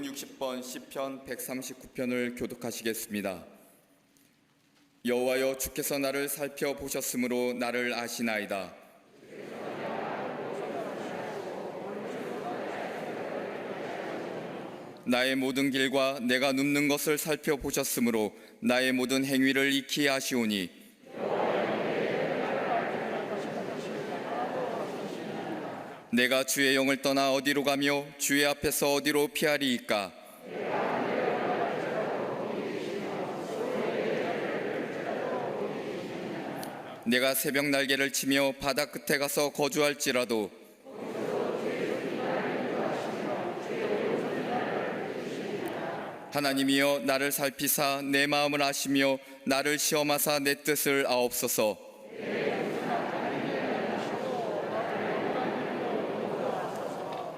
60번 시편 139편을 교독하시겠습니다. 여호와여, 주께서 나를 살펴보셨으므로 나를 아시나이다. 나의 모든 길과 내가 눕는 것을 살펴보셨으므로 나의 모든 행위를 익히 아시오니 내가 주의 영을 떠나 어디로 가며 주의 앞에서 어디로 피하리이까? 내가 새벽 날개를 치며 바다 끝에 가서 거주할지라도 하나님이여, 나를 살피사 내 마음을 아시며 나를 시험하사 내 뜻을 아옵소서.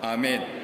아멘.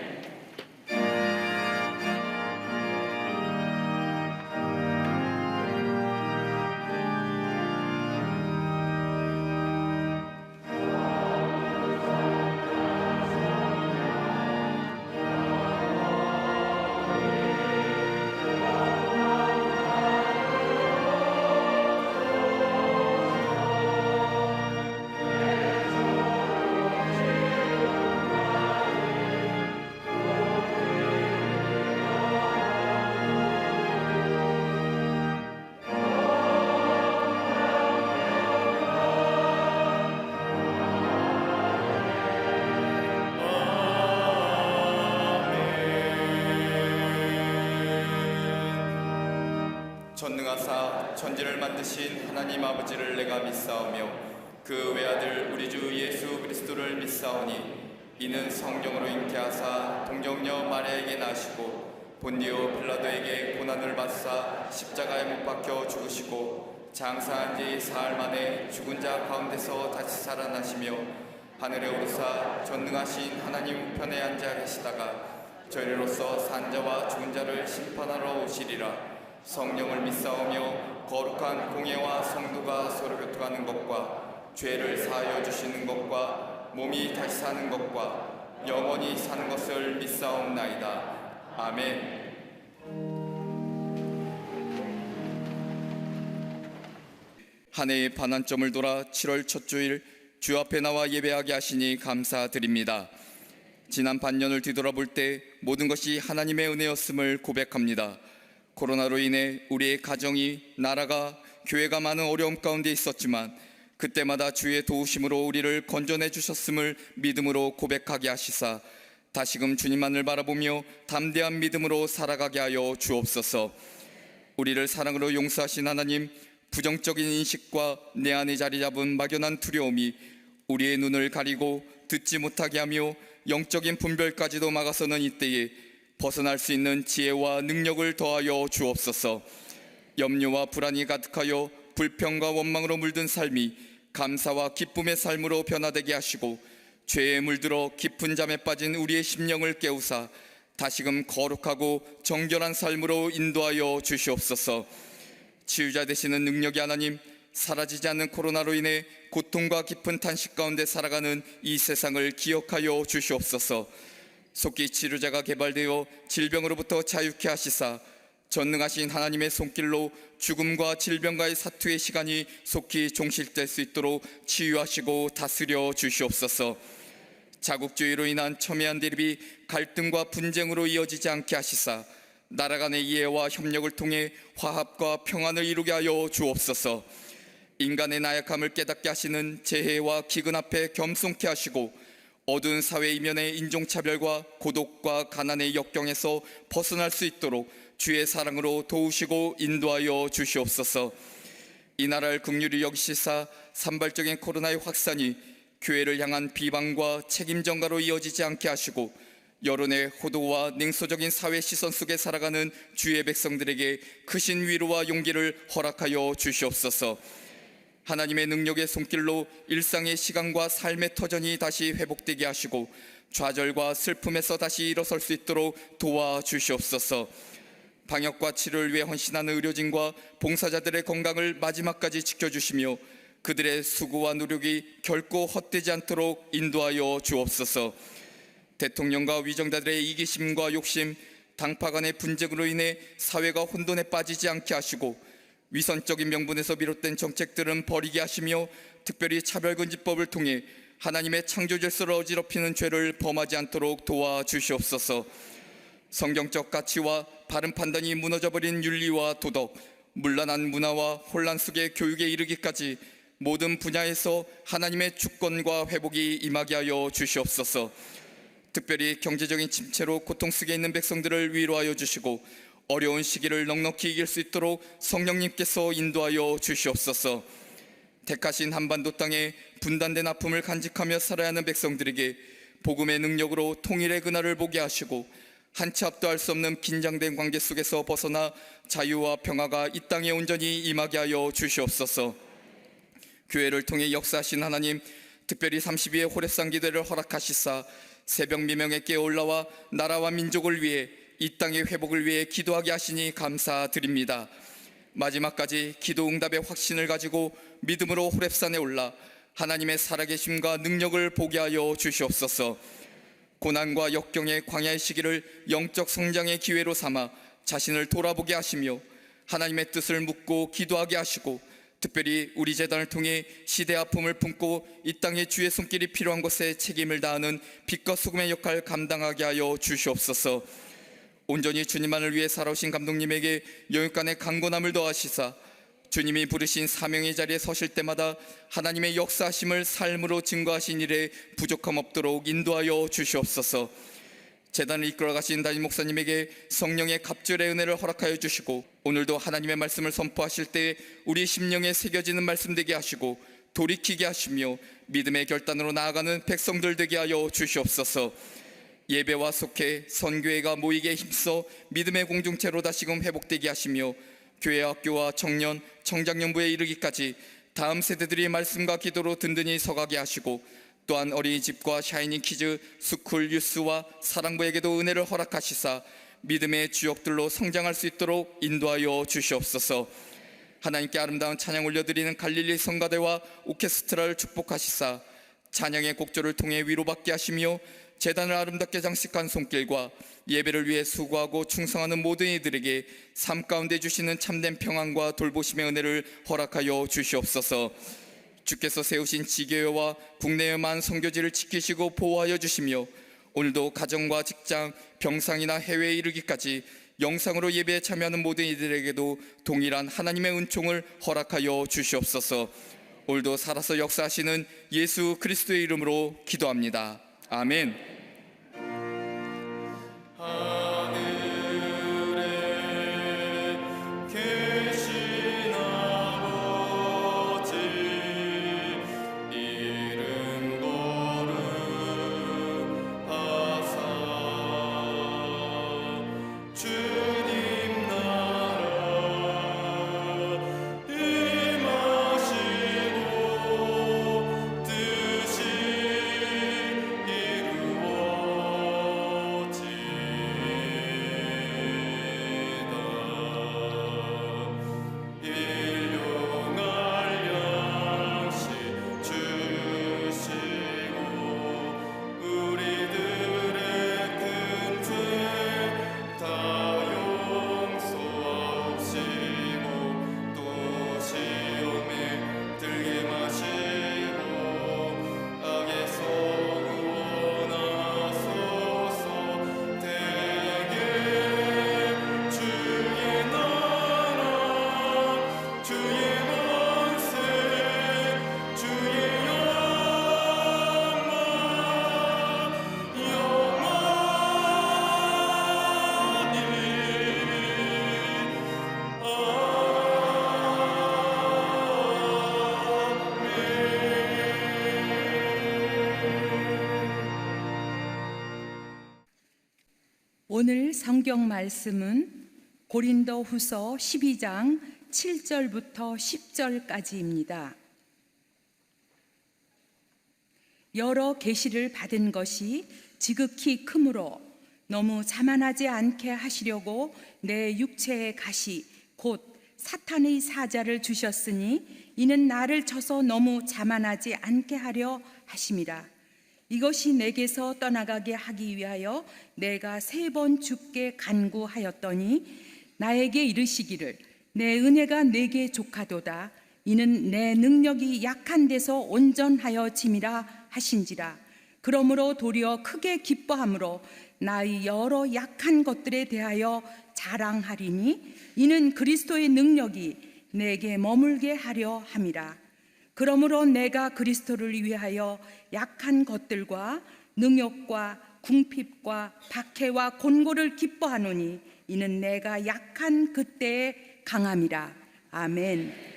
전능하사 천지를 만드신 하나님 아버지를 내가 믿사오며 그 외아들 우리 주 예수 그리스도를 믿사오니 이는 성령으로 잉태하사 동정녀 마리아에게 나시고 본디오 빌라도에게 고난을 받사 십자가에 못 박혀 죽으시고 장사한 지 사흘 만에 죽은 자 가운데서 다시 살아나시며 하늘에 오르사 전능하신 하나님 우편에 앉아 계시다가 저희로서 산 자와 죽은 자를 심판하러 오시리라. 성령을 믿사오며 거룩한 공예와 성도가 서로 교통하는 것과 죄를 사하여 주시는 것과 몸이 다시 사는 것과 영원히 사는 것을 믿사옵나이다. 아멘. 한 해의 반환점을 돌아 7월 첫 주일 주 앞에 나와 예배하게 하시니 감사드립니다. 지난 반년을 뒤돌아볼 때 모든 것이 하나님의 은혜였음을 고백합니다. 코로나로 인해 우리의 가정이, 나라가, 교회가 많은 어려움 가운데 있었지만 그때마다 주의 도우심으로 우리를 건져내 주셨음을 믿음으로 고백하게 하시사 다시금 주님만을 바라보며 담대한 믿음으로 살아가게 하여 주옵소서. 우리를 사랑으로 용서하신 하나님, 부정적인 인식과 내 안에 자리 잡은 막연한 두려움이 우리의 눈을 가리고 듣지 못하게 하며 영적인 분별까지도 막아서는 이때에 벗어날 수 있는 지혜와 능력을 더하여 주옵소서. 염려와 불안이 가득하여 불평과 원망으로 물든 삶이 감사와 기쁨의 삶으로 변화되게 하시고 죄에 물들어 깊은 잠에 빠진 우리의 심령을 깨우사 다시금 거룩하고 정결한 삶으로 인도하여 주시옵소서. 치유자 되시는 능력의 하나님, 사라지지 않는 코로나로 인해 고통과 깊은 탄식 가운데 살아가는 이 세상을 기억하여 주시옵소서. 속기 치료제가 개발되어 질병으로부터 자유케 하시사 전능하신 하나님의 손길로 죽음과 질병과의 사투의 시간이 속히 종식될 수 있도록 치유하시고 다스려 주시옵소서. 자국주의로 인한 첨예한 대립이 갈등과 분쟁으로 이어지지 않게 하시사 나라 간의 이해와 협력을 통해 화합과 평안을 이루게 하여 주옵소서. 인간의 나약함을 깨닫게 하시는 재해와 기근 앞에 겸손케 하시고 어두운 사회 이면의 인종차별과 고독과 가난의 역경에서 벗어날 수 있도록 주의 사랑으로 도우시고 인도하여 주시옵소서. 이 나라를 긍휼히 여기시사 산발적인 코로나의 확산이 교회를 향한 비방과 책임 전가로 이어지지 않게 하시고 여론의 호도와 냉소적인 사회 시선 속에 살아가는 주의 백성들에게 크신 위로와 용기를 허락하여 주시옵소서. 하나님의 능력의 손길로 일상의 시간과 삶의 터전이 다시 회복되게 하시고 좌절과 슬픔에서 다시 일어설 수 있도록 도와주시옵소서. 방역과 치료를 위해 헌신하는 의료진과 봉사자들의 건강을 마지막까지 지켜주시며 그들의 수고와 노력이 결코 헛되지 않도록 인도하여 주옵소서. 대통령과 위정자들의 이기심과 욕심, 당파 간의 분쟁으로 인해 사회가 혼돈에 빠지지 않게 하시고 위선적인 명분에서 비롯된 정책들은 버리게 하시며 특별히 차별금지법을 통해 하나님의 창조 질서를 어지럽히는 죄를 범하지 않도록 도와주시옵소서. 성경적 가치와 바른 판단이 무너져버린 윤리와 도덕, 문란한 문화와 혼란 속의 교육에 이르기까지 모든 분야에서 하나님의 주권과 회복이 임하게 하여 주시옵소서. 특별히 경제적인 침체로 고통 속에 있는 백성들을 위로하여 주시고 어려운 시기를 넉넉히 이길 수 있도록 성령님께서 인도하여 주시옵소서. 택하신 한반도 땅에 분단된 아픔을 간직하며 살아야 하는 백성들에게 복음의 능력으로 통일의 그날을 보게 하시고 한 치 앞도 할 수 없는 긴장된 관계 속에서 벗어나 자유와 평화가 이 땅에 온전히 임하게 하여 주시옵소서. 교회를 통해 역사하신 하나님, 특별히 32회 호렙산 기도를 허락하시사 새벽 미명에 깨어 올라와 나라와 민족을 위해 이 땅의 회복을 위해 기도하게 하시니 감사드립니다. 마지막까지 기도 응답의 확신을 가지고 믿음으로 호렙산에 올라 하나님의 살아계심과 능력을 보게 하여 주시옵소서. 고난과 역경의 광야의 시기를 영적 성장의 기회로 삼아 자신을 돌아보게 하시며 하나님의 뜻을 묻고 기도하게 하시고 특별히 우리 재단을 통해 시대 아픔을 품고 이 땅에 주의 손길이 필요한 곳에 책임을 다하는 빛과 소금의 역할을 감당하게 하여 주시옵소서. 온전히 주님만을 위해 살아오신 감독님에게 영육간의 강건함을 더하시사 주님이 부르신 사명의 자리에 서실 때마다 하나님의 역사하심을 삶으로 증거하신 일에 부족함 없도록 인도하여 주시옵소서. 재단을 이끌어가신 담임 목사님에게 성령의 갑절의 은혜를 허락하여 주시고 오늘도 하나님의 말씀을 선포하실 때 우리 심령에 새겨지는 말씀 되게 하시고 돌이키게 하시며 믿음의 결단으로 나아가는 백성들 되게 하여 주시옵소서. 예배와 속회, 선교회가 모이게 힘써 믿음의 공동체로 다시금 회복되게 하시며 교회, 학교와 청년, 청장년부에 이르기까지 다음 세대들이 말씀과 기도로 든든히 서가게 하시고 또한 어린이집과 샤이닝 키즈, 스쿨, 유스와 사랑부에게도 은혜를 허락하시사 믿음의 주역들로 성장할 수 있도록 인도하여 주시옵소서. 하나님께 아름다운 찬양 올려드리는 갈릴리 성가대와 오케스트라를 축복하시사 찬양의 곡조를 통해 위로받게 하시며 재단을 아름답게 장식한 손길과 예배를 위해 수고하고 충성하는 모든 이들에게 삶 가운데 주시는 참된 평안과 돌보심의 은혜를 허락하여 주시옵소서. 주께서 세우신 지교회와 국내의 많은 선교지를 지키시고 보호하여 주시며 오늘도 가정과 직장, 병상이나 해외에 이르기까지 영상으로 예배에 참여하는 모든 이들에게도 동일한 하나님의 은총을 허락하여 주시옵소서. 오늘도 살아서 역사하시는 예수 그리스도의 이름으로 기도합니다. 아멘. 오늘 성경 말씀은 고린도후서 12장 7절부터 10절까지입니다. 여러 계시를 받은 것이 지극히 크므로 너무 자만하지 않게 하시려고 내 육체의 가시 곧 사탄의 사자를 주셨으니 이는 나를 쳐서 너무 자만하지 않게 하려 하심이라. 이것이 내게서 떠나가게 하기 위하여 내가 3번 주께 간구하였더니 나에게 이르시기를 내 은혜가 내게 족하도다. 이는 내 능력이 약한 데서 온전하여 짐이라 하신지라. 그러므로 도리어 크게 기뻐함으로 나의 여러 약한 것들에 대하여 자랑하리니 이는 그리스도의 능력이 내게 머물게 하려 함이라. 그러므로 내가 그리스도를 위하여 약한 것들과 능욕과 궁핍과 박해와 곤고를 기뻐하노니 이는 내가 약한 그때의 강함이라. 아멘.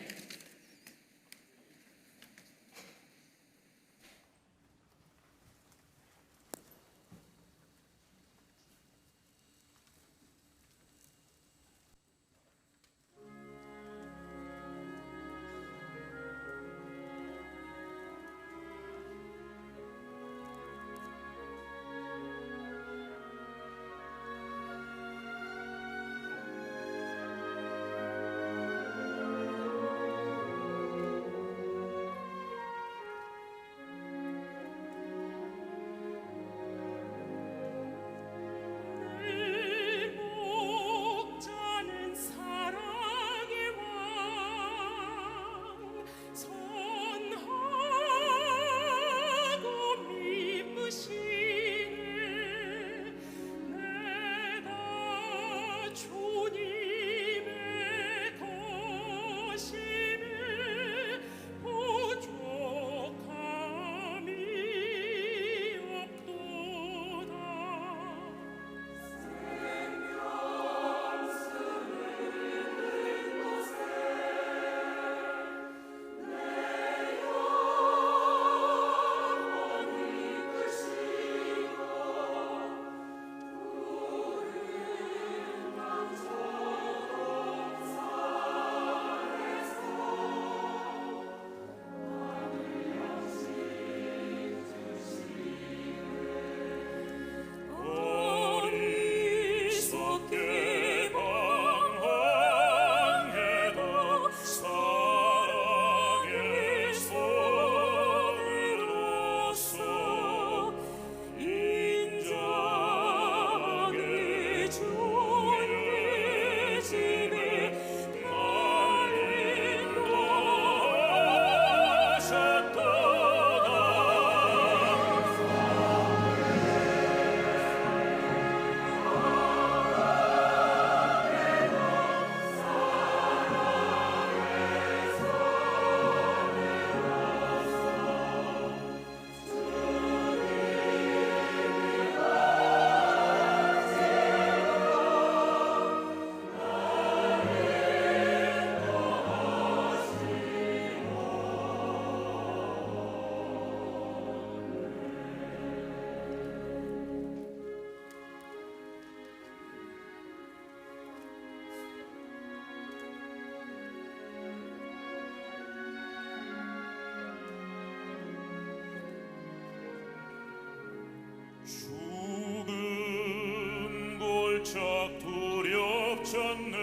죽음 골짝 두렵잖네.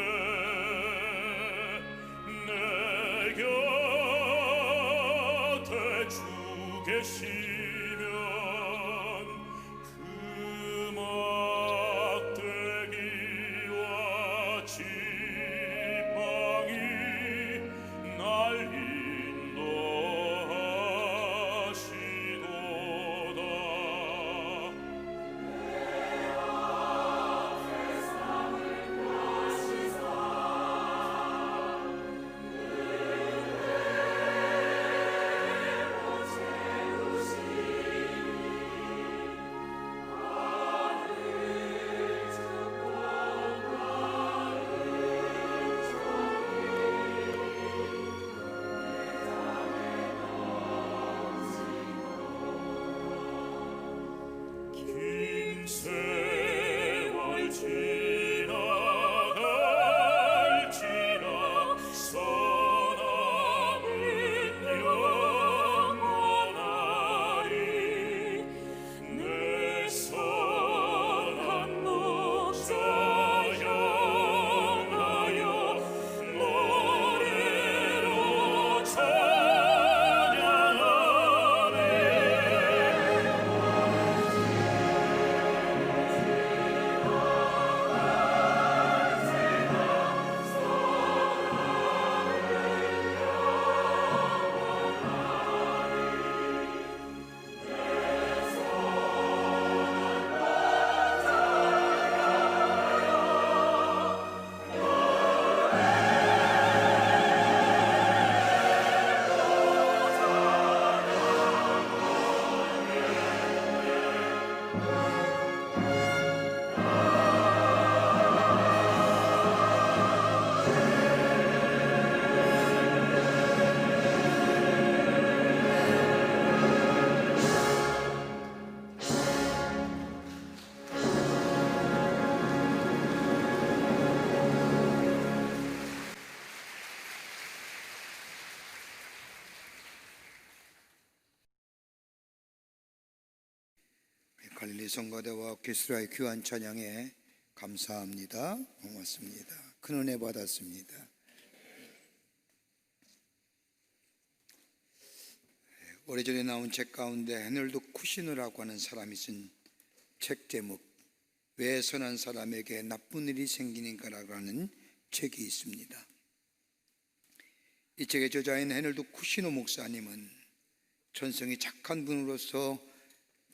내 곁에 주 계시면 금악대기와 지팡이 날 인도하시도다. 긴 세월 지나갈지라 선함은 영원하리. 내 선한 목자 향하여 노래로 찬양하리. 갈릴리 성가대와 오케스트라의 귀한 찬양에 감사합니다. 고맙습니다. 큰 은혜 받았습니다. 오래전에 나온 책 가운데 헤놀드 쿠시너라고 하는 사람이 쓴 책 제목 왜 선한 사람에게 나쁜 일이 생기는가라고 하는 책이 있습니다. 이 책의 저자인 헤놀드 쿠시너 목사님은 전성이 착한 분으로서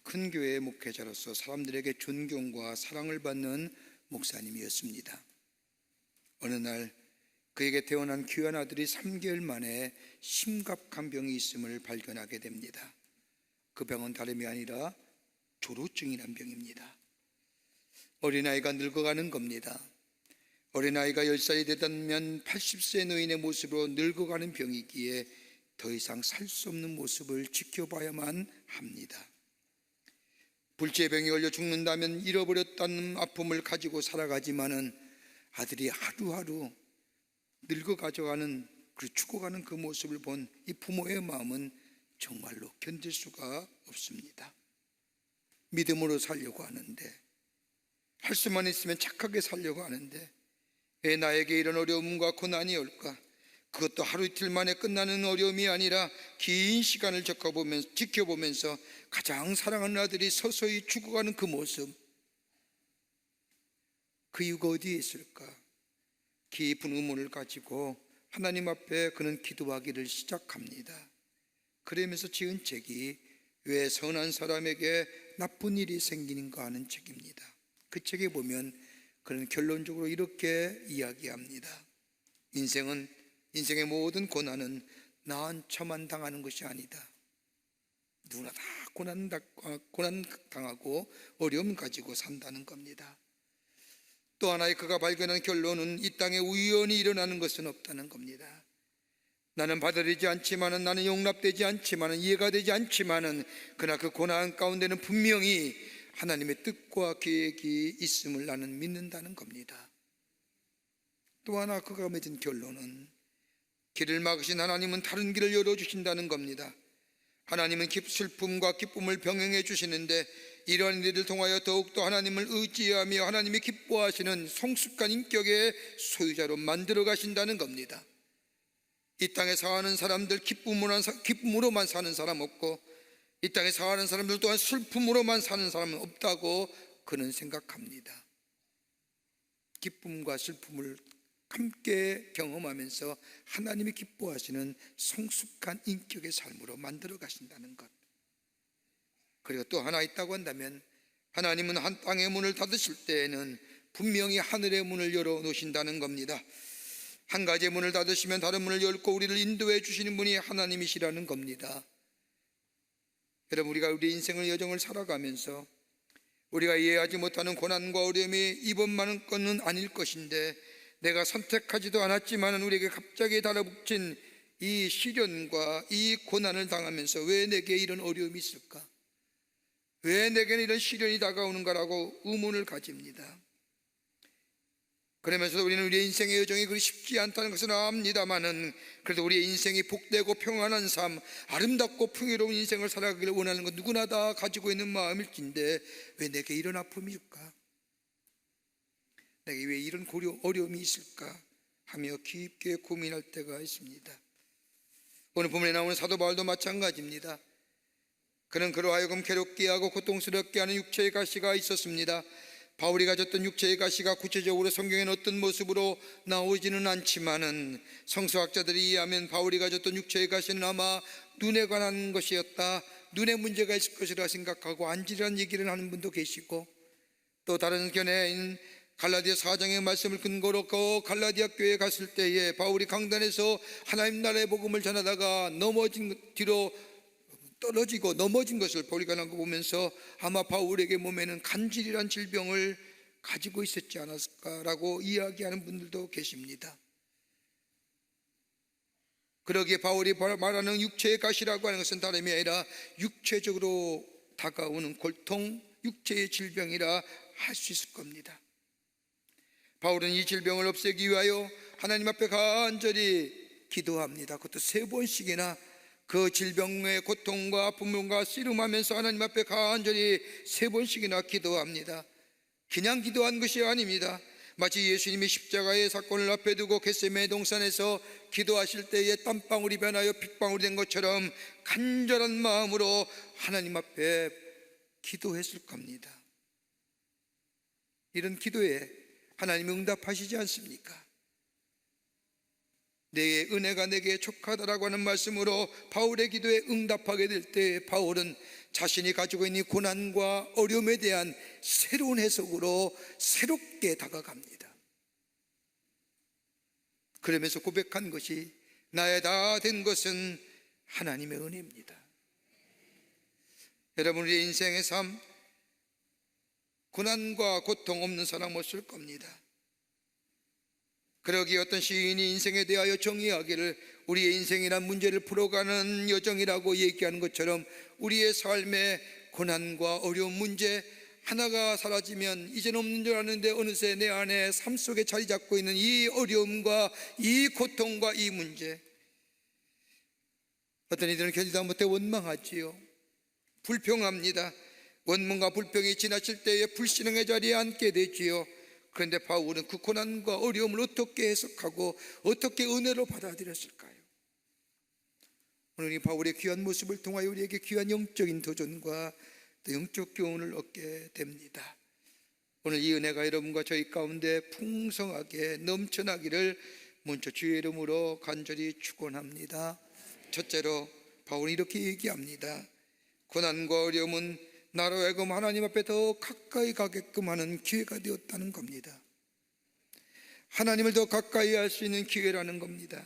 큰 교회의 목회자로서 사람들에게 존경과 사랑을 받는 목사님이었습니다. 어느 날 그에게 태어난 귀한 아들이 3개월 만에 심각한 병이 있음을 발견하게 됩니다. 그 병은 다름이 아니라 조루증이란 병입니다. 어린아이가 늙어가는 겁니다. 어린아이가 10살이 되면 80세 노인의 모습으로 늙어가는 병이기에 더 이상 살 수 없는 모습을 지켜봐야만 합니다. 불치의 병에 걸려 죽는다면 잃어버렸다는 아픔을 가지고 살아가지만은 아들이 하루하루 늙어 가져가는, 죽어가는 그 모습을 본 이 부모의 마음은 정말로 견딜 수가 없습니다. 믿음으로 살려고 하는데, 할 수만 있으면 착하게 살려고 하는데 왜 나에게 이런 어려움과 고난이 올까? 그것도 하루 이틀 만에 끝나는 어려움이 아니라 긴 시간을 지켜보면서 가장 사랑하는 아들이 서서히 죽어가는 그 모습, 그 이유가 어디에 있을까? 깊은 의문을 가지고 하나님 앞에 그는 기도하기를 시작합니다. 그러면서 지은 책이 왜 선한 사람에게 나쁜 일이 생기는가 하는 책입니다. 그 책에 보면 그는 결론적으로 이렇게 이야기합니다. 인생의 모든 고난은 나 혼자만 당하는 것이 아니다. 누구나 다 고난 당하고 어려움 가지고 산다는 겁니다. 또 하나의 그가 발견한 결론은 이 땅에 우연히 일어나는 것은 없다는 겁니다. 나는 받아들이지 않지만은, 나는 용납되지 않지만은, 이해가 되지 않지만은, 그러나 그 고난 가운데는 분명히 하나님의 뜻과 계획이 있음을 나는 믿는다는 겁니다. 또 하나 그가 맺은 결론은 길을 막으신 하나님은 다른 길을 열어주신다는 겁니다. 하나님은 슬픔과 기쁨을 병행해 주시는데 이러한 일을 통하여 더욱더 하나님을 의지하며 하나님이 기뻐하시는 성숙한 인격의 소유자로 만들어 가신다는 겁니다. 이 땅에 사는 사람들 기쁨으로만 사는 사람 없고, 이 땅에 사는 사람들 또한 슬픔으로만 사는 사람은 없다고 그는 생각합니다. 기쁨과 슬픔을 함께 경험하면서 하나님이 기뻐하시는 성숙한 인격의 삶으로 만들어 가신다는 것. 그리고 또 하나 있다고 한다면, 하나님은 한 땅의 문을 닫으실 때에는 분명히 하늘의 문을 열어 놓으신다는 겁니다. 한 가지의 문을 닫으시면 다른 문을 열고 우리를 인도해 주시는 분이 하나님이시라는 겁니다. 여러분, 우리가 우리 인생의 여정을 살아가면서 우리가 이해하지 못하는 고난과 어려움이 이번만은 것은 아닐 것인데, 내가 선택하지도 않았지만 우리에게 갑자기 달라붙인 이 시련과 이 고난을 당하면서 왜 내게 이런 어려움이 있을까? 왜 내게는 이런 시련이 다가오는가라고 의문을 가집니다. 그러면서 우리는 우리의 인생의 여정이 그리 쉽지 않다는 것은 압니다만은, 그래도 우리의 인생이 복되고 평안한 삶, 아름답고 풍요로운 인생을 살아가기를 원하는 건 누구나 다 가지고 있는 마음일진데 왜 내게 이런 아픔이 있을까? 내게 왜 이런 어려움이 있을까? 하며 깊게 고민할 때가 있습니다. 오늘 본문에 나오는 사도 바울도 마찬가지입니다. 그는 그로 하여금 괴롭게 하고 고통스럽게 하는 육체의 가시가 있었습니다. 바울이 가졌던 육체의 가시가 구체적으로 성경에는 어떤 모습으로 나오지는 않지만은, 성서학자들이 이해하면 바울이 가졌던 육체의 가시는 아마 눈에 관한 것이었다, 눈에 문제가 있을 것이라 생각하고 안지라는 얘기를 하는 분도 계시고, 또 다른 견해인 갈라디아 4장의 말씀을 근거로 그 갈라디아 교회에 갔을 때에 바울이 강단에서 하나님 나라의 복음을 전하다가 뒤로 떨어지고 넘어진 것을 발견한 거 보면서 아마 바울에게 몸에는 간질이란 질병을 가지고 있었지 않았을까라고 이야기하는 분들도 계십니다. 그러기에 바울이 말하는 육체의 가시라고 하는 것은 다름이 아니라 육체적으로 다가오는 고통, 육체의 질병이라 할 수 있을 겁니다. 바울은 이 질병을 없애기 위하여 하나님 앞에 간절히 기도합니다. 그것도 3번씩이나 그 질병의 고통과 아픔과 씨름하면서 하나님 앞에 간절히 3번씩이나 기도합니다. 그냥 기도한 것이 아닙니다. 마치 예수님이 십자가의 사건을 앞에 두고 겟세마네 동산에서 기도하실 때에 땀방울이 변하여 핏방울이 된 것처럼 간절한 마음으로 하나님 앞에 기도했을 겁니다. 이런 기도에 하나님이 응답하시지 않습니까? 내 은혜가 내게 족하다라고 하는 말씀으로 바울의 기도에 응답하게 될 때 바울은 자신이 가지고 있는 고난과 어려움에 대한 새로운 해석으로 새롭게 다가갑니다. 그러면서 고백한 것이 나의 다 된 것은 하나님의 은혜입니다. 여러분, 우리의 인생의 삶, 고난과 고통 없는 사람 없을 겁니다. 그러기에 어떤 시인이 인생에 대하여 정의하기를 우리의 인생이란 문제를 풀어가는 여정이라고 얘기하는 것처럼 우리의 삶의 고난과 어려운 문제 하나가 사라지면 이제는 없는 줄 아는데 어느새 내 안에 삶 속에 자리 잡고 있는 이 어려움과 이 고통과 이 문제, 어떤 이들은 견디다 못해 원망하지요. 불평합니다. 원망과 불평이 지나칠 때에 불신앙의 자리에 앉게 되지요. 그런데 바울은 그 고난과 어려움을 어떻게 해석하고 어떻게 은혜로 받아들였을까요? 오늘 이 바울의 귀한 모습을 통하여 우리에게 귀한 영적인 도전과 또 영적 교훈을 얻게 됩니다. 오늘 이 은혜가 여러분과 저희 가운데 풍성하게 넘쳐나기를 먼저 주의 이름으로 간절히 축원합니다. 첫째로 바울이 이렇게 얘기합니다. 고난과 어려움은 나로 하여금 하나님 앞에 더 가까이 가게끔 하는 기회가 되었다는 겁니다. 하나님을 더 가까이 할 수 있는 기회라는 겁니다.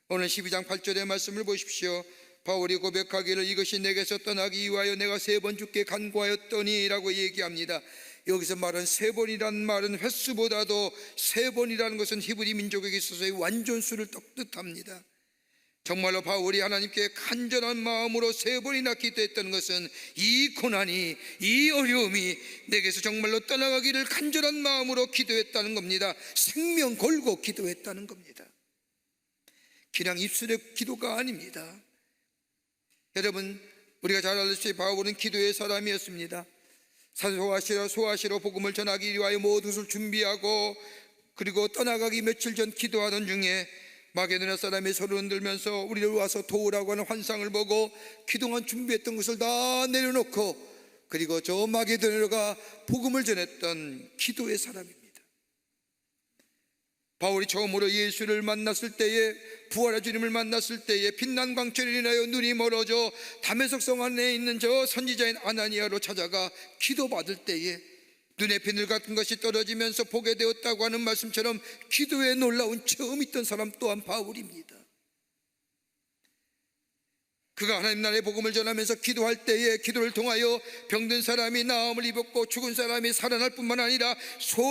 오늘 12장 8절의 말씀을 보십시오. 바울이 고백하기를 이것이 내게서 떠나기 위하여 내가 3번 주께 간구하였더니 라고 얘기합니다. 여기서 말은 3번이란 말은 횟수보다도 3번이라는 것은 히브리 민족에게 있어서의 완전수를 뜻합니다. 정말로 바울이 하나님께 간절한 마음으로 3번이나 기도했던 것은 이 고난이, 이 어려움이 내게서 정말로 떠나가기를 간절한 마음으로 기도했다는 겁니다. 생명 걸고 기도했다는 겁니다. 그냥 입술의 기도가 아닙니다. 여러분, 우리가 잘 알듯이 바울은 기도의 사람이었습니다. 소아시로 복음을 전하기 위하여 모든 것을 준비하고 그리고 떠나가기 며칠 전 기도하던 중에 마게도냐 사람이 서로 흔들면서 우리를 와서 도우라고 하는 환상을 보고 그동안 준비했던 것을 다 내려놓고 그리고 저 마게도냐가 복음을 전했던 기도의 사람입니다. 바울이 처음으로 예수를 만났을 때에, 부활의 주님을 만났을 때에 빛난 광채를 인하여 눈이 멀어져 다메섹 성 안에 있는 저 선지자인 아나니아로 찾아가 기도받을 때에 눈에 비늘 같은 것이 떨어지면서 보게 되었다고 하는 말씀처럼 기도에 놀라운 체험이 있던 사람 또한 바울입니다. 그가 하나님 나라의 복음을 전하면서 기도할 때에 기도를 통하여 병든 사람이 나음을 입었고 죽은 사람이 살아날 뿐만 아니라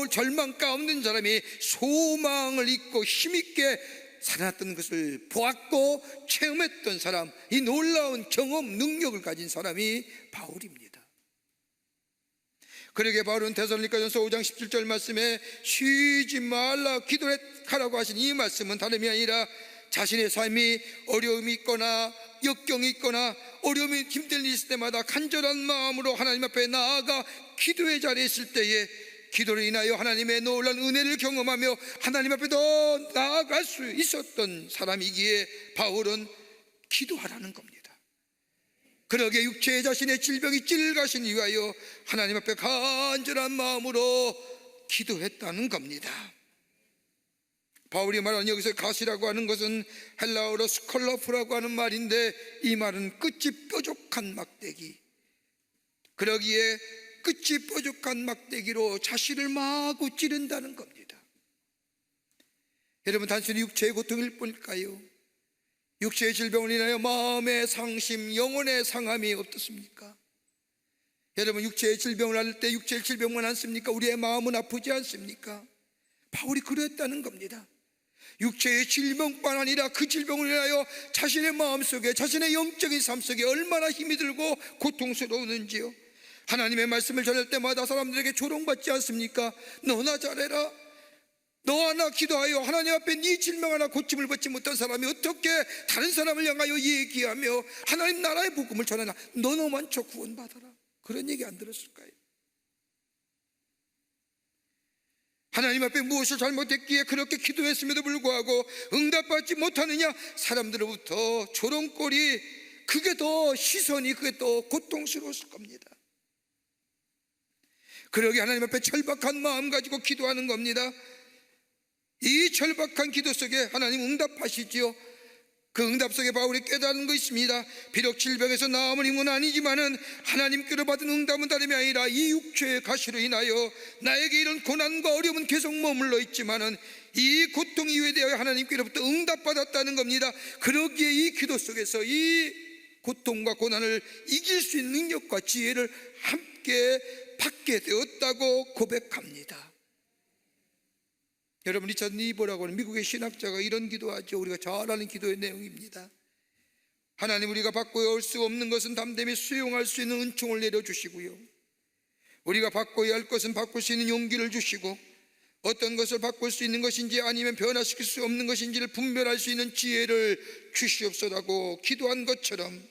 절망 가운데 있는 사람이 소망을 잊고 힘있게 살아났던 것을 보았고 체험했던 사람, 이 놀라운 경험, 능력을 가진 사람이 바울입니다. 그러게 바울은 데살로니가전서 5장 17절 말씀에 쉬지 말라 기도하라고 하신 이 말씀은 다름이 아니라 자신의 삶이 어려움이 있거나 역경이 있거나 어려움이 힘든 일이 있을 때마다 간절한 마음으로 하나님 앞에 나아가 기도의 자리에 있을 때에 기도를 인하여 하나님의 놀라운 은혜를 경험하며 하나님 앞에 더 나아갈 수 있었던 사람이기에 바울은 기도하라는 겁니다. 그러기에 육체의 자신의 질병이 찔가신 위하여 하나님 앞에 간절한 마음으로 기도했다는 겁니다. 바울이 말하는 여기서 가시라고 하는 것은 헬라어로 스컬러프라고 하는 말인데 이 말은 끝이 뾰족한 막대기, 그러기에 끝이 뾰족한 막대기로 자신을 마구 찌른다는 겁니다. 여러분, 단순히 육체의 고통일 뿐일까요? 육체의 질병을 인하여 마음의 상심, 영혼의 상함이 어떻습니까? 여러분, 육체의 질병을 앓을 때 육체의 질병만 않습니까? 우리의 마음은 아프지 않습니까? 바울이 그랬다는 겁니다. 육체의 질병뿐 아니라 그 질병을 인하여 자신의 마음속에, 자신의 영적인 삶 속에 얼마나 힘이 들고 고통스러웠는지요. 하나님의 말씀을 전할 때마다 사람들에게 조롱받지 않습니까? 너나 잘해라, 너와 나 기도하여 하나님 앞에 네 질병 하나 고침을 받지 못한 사람이 어떻게 다른 사람을 향하여 얘기하며 하나님 나라의 복음을 전하나? 너만 저 구원받아라. 그런 얘기 안 들었을까요? 하나님 앞에 무엇을 잘못했기에 그렇게 기도했음에도 불구하고 응답받지 못하느냐? 사람들로부터 조롱거리, 그게 더 시선이, 그게 더 고통스러웠을 겁니다. 그러게 하나님 앞에 절박한 마음 가지고 기도하는 겁니다. 이 절박한 기도 속에 하나님 응답하시지요. 그 응답 속에 바울이 깨달은 거 있습니다. 비록 질병에서 나음을 입은 건 아니지만은 하나님께로 받은 응답은 다름이 아니라 이 육체의 가시로 인하여 나에게 이런 고난과 어려움은 계속 머물러 있지만은 이 고통 이후에 대하여 하나님께로부터 응답받았다는 겁니다. 그러기에 이 기도 속에서 이 고통과 고난을 이길 수 있는 능력과 지혜를 함께 받게 되었다고 고백합니다. 여러분, 리차드 니버라고 하는 미국의 신학자가 이런 기도하죠. 우리가 잘 아는 기도의 내용입니다. 하나님, 우리가 바꿔야 할 수 없는 것은 담대히 수용할 수 있는 은총을 내려주시고요, 우리가 바꿔야 할 것은 바꿀 수 있는 용기를 주시고, 어떤 것을 바꿀 수 있는 것인지 아니면 변화시킬 수 없는 것인지를 분별할 수 있는 지혜를 주시옵소서라고 기도한 것처럼,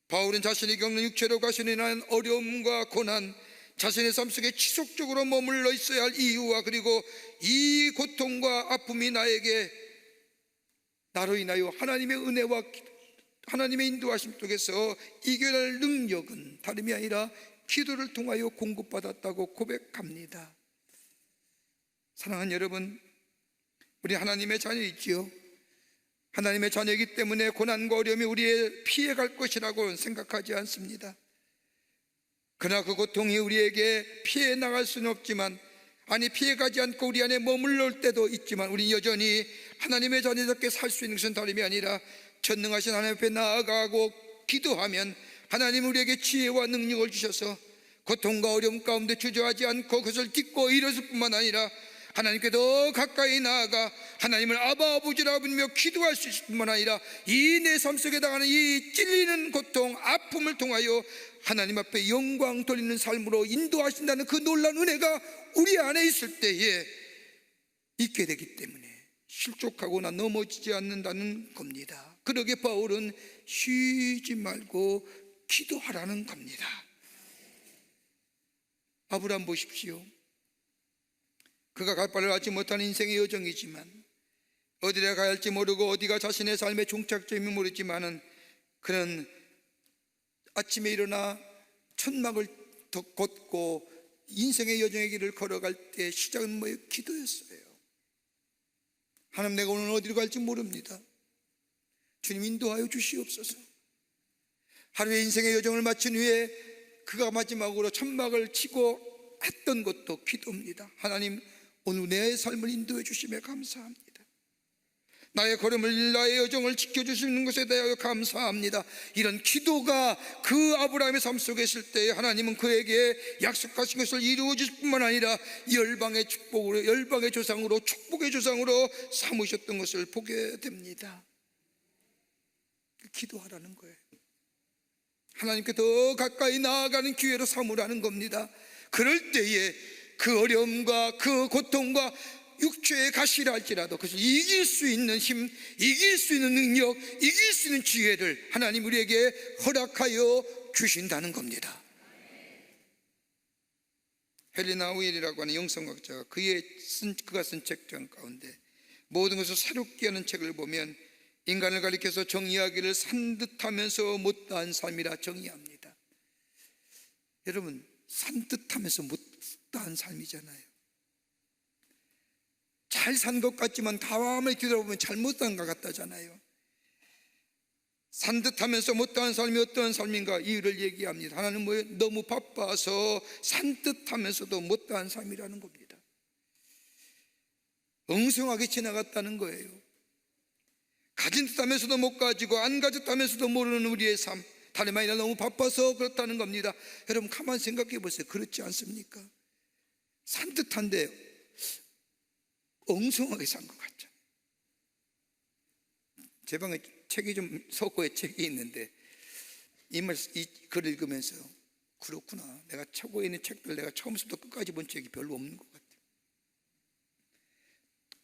바울은 자신이 겪는 육체로 가시는 인한 어려움과 고난, 자신의 삶 속에 지속적으로 머물러 있어야 할 이유와 그리고 이 고통과 아픔이 나로 인하여 하나님의 은혜와 하나님의 인도하심 속에서 이겨낼 능력은 다름이 아니라 기도를 통하여 공급받았다고 고백합니다. 사랑하는 여러분, 우리 하나님의 자녀이지요. 하나님의 자녀이기 때문에 고난과 어려움이 우리의 피해갈 것이라고 생각하지 않습니다. 그러나 그 고통이 우리에게 피해 나갈 수는 없지만, 아니 피해가지 않고 우리 안에 머물러 때도 있지만, 우리 여전히 하나님의 자녀답게 살 수 있는 것은 다름이 아니라 전능하신 하나님 앞에 나아가고 기도하면 하나님 우리에게 지혜와 능력을 주셔서 고통과 어려움 가운데 주저하지 않고 그것을 딛고 일어설 뿐만 아니라 하나님께 더 가까이 나아가 하나님을 아바 아버지라 부르며 기도할 수 있을 뿐만 아니라 이 내 삶 속에 당하는 이 찔리는 고통, 아픔을 통하여 하나님 앞에 영광 돌리는 삶으로 인도하신다는 그 놀라운 은혜가 우리 안에 있을 때에 있게 되기 때문에 실족하거나 넘어지지 않는다는 겁니다. 그러게 바울은 쉬지 말고 기도하라는 겁니다. 아브라함 보십시오. 그가 갈 바를 알지 못하는 인생의 여정이지만, 어디에 가야 할지 모르고 어디가 자신의 삶의 종착점이 모르지만은 그는 아침에 일어나 천막을 걷고 인생의 여정의 길을 걸어갈 때 시작은 뭐예요? 기도였어요. 하나님, 내가 오늘 어디로 갈지 모릅니다. 주님 인도하여 주시옵소서. 하루의 인생의 여정을 마친 후에 그가 마지막으로 천막을 치고 했던 것도 기도입니다. 하나님, 오늘 내 삶을 인도해 주심에 감사합니다. 나의 걸음을, 나의 여정을 지켜주시는 것에 대하여 감사합니다. 이런 기도가 그 아브라함의 삶 속에 있을 때 하나님은 그에게 약속하신 것을 이루어 주실 뿐만 아니라 열방의 축복으로, 열방의 조상으로, 축복의 조상으로 삼으셨던 것을 보게 됩니다. 기도하라는 거예요. 하나님께 더 가까이 나아가는 기회로 삼으라는 겁니다. 그럴 때에 그 어려움과 그 고통과 육체의 가시라 할지라도 그것을 이길 수 있는 힘, 이길 수 있는 능력, 이길 수 있는 지혜를 하나님 우리에게 허락하여 주신다는 겁니다. 헬리나 우일이라고 하는 영성학자가 그가 쓴 책 중 가운데 모든 것을 새롭게 하는 책을 보면 인간을 가리켜서 정의하기를 산뜻하면서 못다한 삶이라 정의합니다. 여러분, 산뜻하면서 못다한 삶이잖아요. 잘 산 것 같지만 다음에 뒤돌아보면 잘못한 것 같다잖아요. 산뜻하면서 못다한 삶이 어떤 삶인가? 이유를 얘기합니다. 하나는 뭐예요? 너무 바빠서 산뜻하면서도 못다한 삶이라는 겁니다. 엉성하게 지나갔다는 거예요. 가진 듯하면서도 못 가지고 안 가졌다면서도 모르는 우리의 삶, 다름 아니라 너무 바빠서 그렇다는 겁니다. 여러분 가만히 생각해 보세요. 그렇지 않습니까? 산뜻한데 엉성하게 산 것 같죠. 제 방에 책이 좀 석고의 책이 있는데 이 글을 읽으면서 그렇구나, 내가 최고에 있는 책들 내가 처음부터 끝까지 본 책이 별로 없는 것 같아요.